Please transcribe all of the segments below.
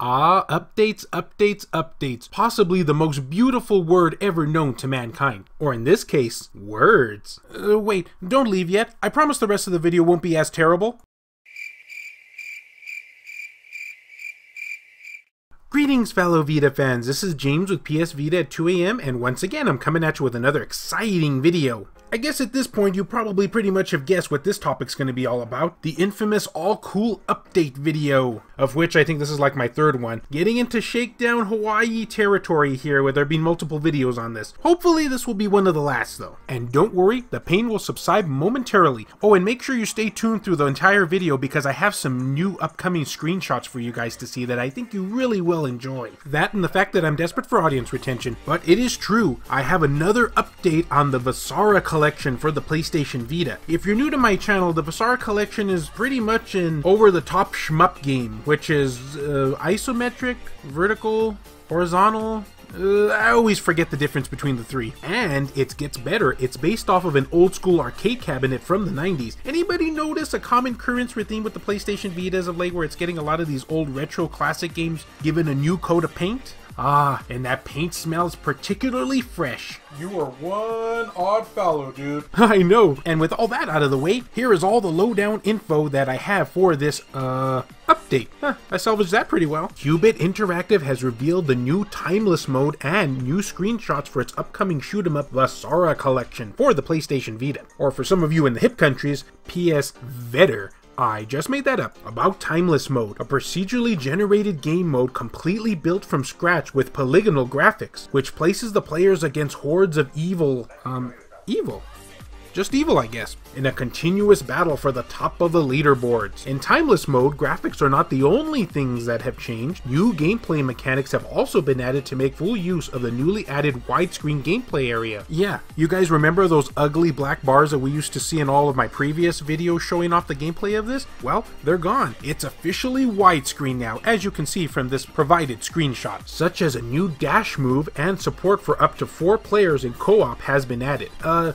Ah, updates, updates, updates. Possibly the most beautiful word ever known to mankind. Or in this case, words. Wait, don't leave yet. I promise the rest of the video won't be as terrible. Greetings fellow Vita fans, this is James with PSVita at 2 AM, and once again I'm coming at you with another exciting video. I guess at this point you probably pretty much have guessed what this topic's going to be all about. The infamous all cool update video, of which I think this is like my third one. Getting into Shakedown Hawaii territory here with there being multiple videos on this. Hopefully this will be one of the last though. And don't worry, the pain will subside momentarily. Oh, and make sure you stay tuned through the entire video because I have some new upcoming screenshots for you guys to see that I think you really will enjoy. That and the fact that I'm desperate for audience retention. But it is true, I have another update on the Vasara Collection for the PlayStation Vita. If you're new to my channel, the Vasara Collection is pretty much an over-the-top shmup game, which is isometric, vertical, horizontal. I always forget the difference between the three. And it gets better. It's based off of an old school arcade cabinet from the 90s. Anybody notice a common current theme with the PlayStation Vita as of late where it's getting a lot of these old retro classic games given a new coat of paint? Ah, and that paint smells particularly fresh. You are one odd fellow, dude. I know. And with all that out of the way, here is all the lowdown info that I have for this, update. I salvaged that pretty well. Qubit Interactive has revealed the new Timeless mode and new screenshots for its upcoming shoot-'em-up Vasara Collection for the PlayStation Vita. Or for some of you in the hip countries, PSVita. I just made that up. About Timeless mode, a procedurally generated game mode completely built from scratch with polygonal graphics, which places the players against hordes of evil, just evil, I guess, in a continuous battle for the top of the leaderboards. In Timeless mode, graphics are not the only things that have changed. New gameplay mechanics have also been added to make full use of the newly added widescreen gameplay area. Yeah, you guys remember those ugly black bars that we used to see in all of my previous videos showing off the gameplay of this? Well, they're gone. It's officially widescreen now, as you can see from this provided screenshot, such as a new dash move and support for up to 4 players in co-op has been added.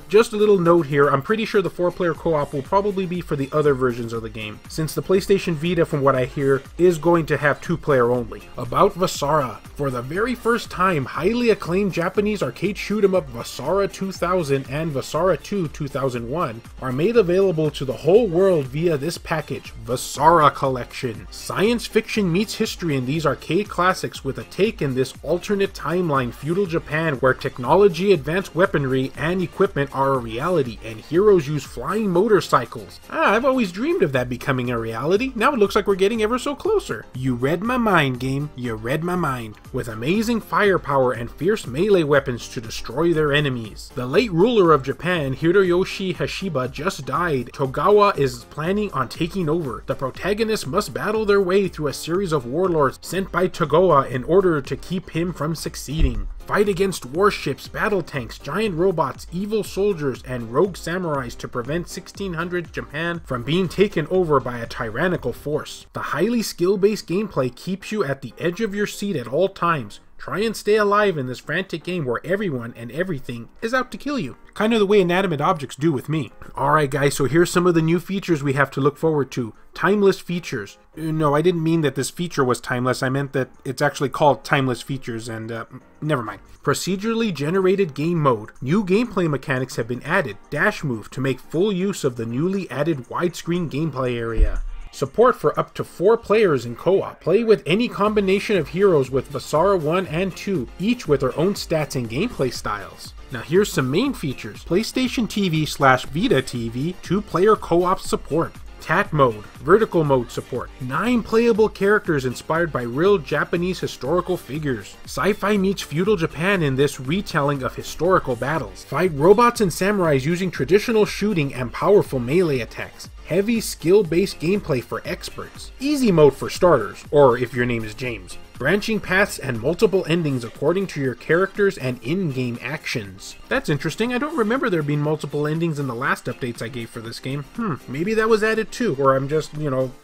Just a little note here, I'm pretty sure the 4-player co-op will probably be for the other versions of the game, since the PlayStation Vita, from what I hear, is going to have 2-player only. About Vasara, for the very first time, highly acclaimed Japanese arcade shoot-'em-up Vasara 2000 and Vasara 2 2001 are made available to the whole world via this package, Vasara Collection. Science fiction meets history in these arcade classics with a take in this alternate timeline feudal Japan where technology, advanced weaponry, and equipment are a reality, and heroes use flying motorcycles. I've always dreamed of that becoming a reality. Now it looks like we're getting ever so closer. You read my mind, game. You read my mind. With amazing firepower and fierce melee weapons to destroy their enemies. The late ruler of Japan, Hiroyoshi Hashiba, just died. Togawa is planning on taking over. The protagonists must battle their way through a series of warlords sent by Togawa in order to keep him from succeeding. Fight against warships, battle tanks, giant robots, evil soldiers, and rogue samurais to prevent 1600s Japan from being taken over by a tyrannical force. The highly skill-based gameplay keeps you at the edge of your seat at all times. Try and stay alive in this frantic game where everyone and everything is out to kill you. Kind of the way inanimate objects do with me. Alright guys, so here's some of the new features we have to look forward to. Timeless features. No, I didn't mean that this feature was timeless, I meant that it's actually called Timeless Features and, never mind. Procedurally generated game mode. New gameplay mechanics have been added. Dash move to make full use of the newly added widescreen gameplay area. Support for up to 4 players in co-op. Play with any combination of heroes with Vasara 1 and 2, each with their own stats and gameplay styles. Now here's some main features. PlayStation TV/Vita TV 2-player co-op support. TAT mode, vertical mode support, 9 playable characters inspired by real Japanese historical figures. Sci-fi meets feudal Japan in this retelling of historical battles. Fight robots and samurais using traditional shooting and powerful melee attacks. Heavy skill-based gameplay for experts. Easy mode for starters, or if your name is James. Branching paths and multiple endings according to your characters and in-game actions. That's interesting. I don't remember there being multiple endings in the last updates I gave for this game. Maybe that was added too, or I'm just,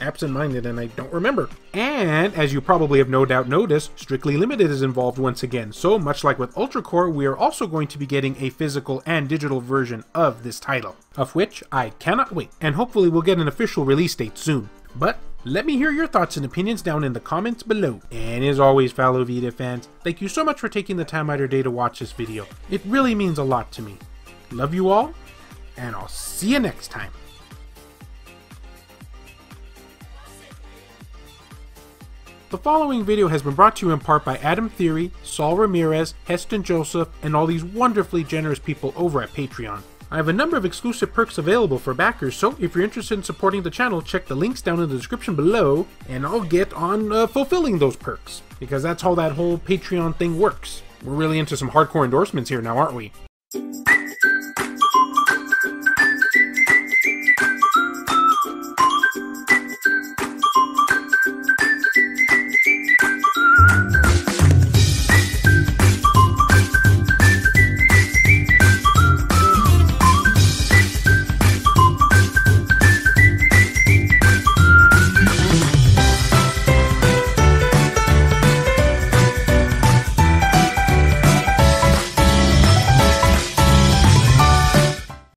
absent-minded and I don't remember. And, as you probably have no doubt noticed, Strictly Limited is involved once again, so much like with Ultra Core, we are also going to be getting a physical and digital version of this title, of which I cannot wait, and hopefully we'll get an official release date soon. But Let me hear your thoughts and opinions down in the comments below. And as always, fellow Vita fans, thank you so much for taking the time out of your day to watch this video. It really means a lot to me. Love you all, and I'll see you next time. The following video has been brought to you in part by Adam Theory, Saul Ramirez, Heston Joseph, and all these wonderfully generous people over at Patreon. I have a number of exclusive perks available for backers, so if you're interested in supporting the channel, check the links down in the description below, and I'll get on fulfilling those perks, because that's how that whole Patreon thing works. We're really into some hardcore endorsements here now, aren't we?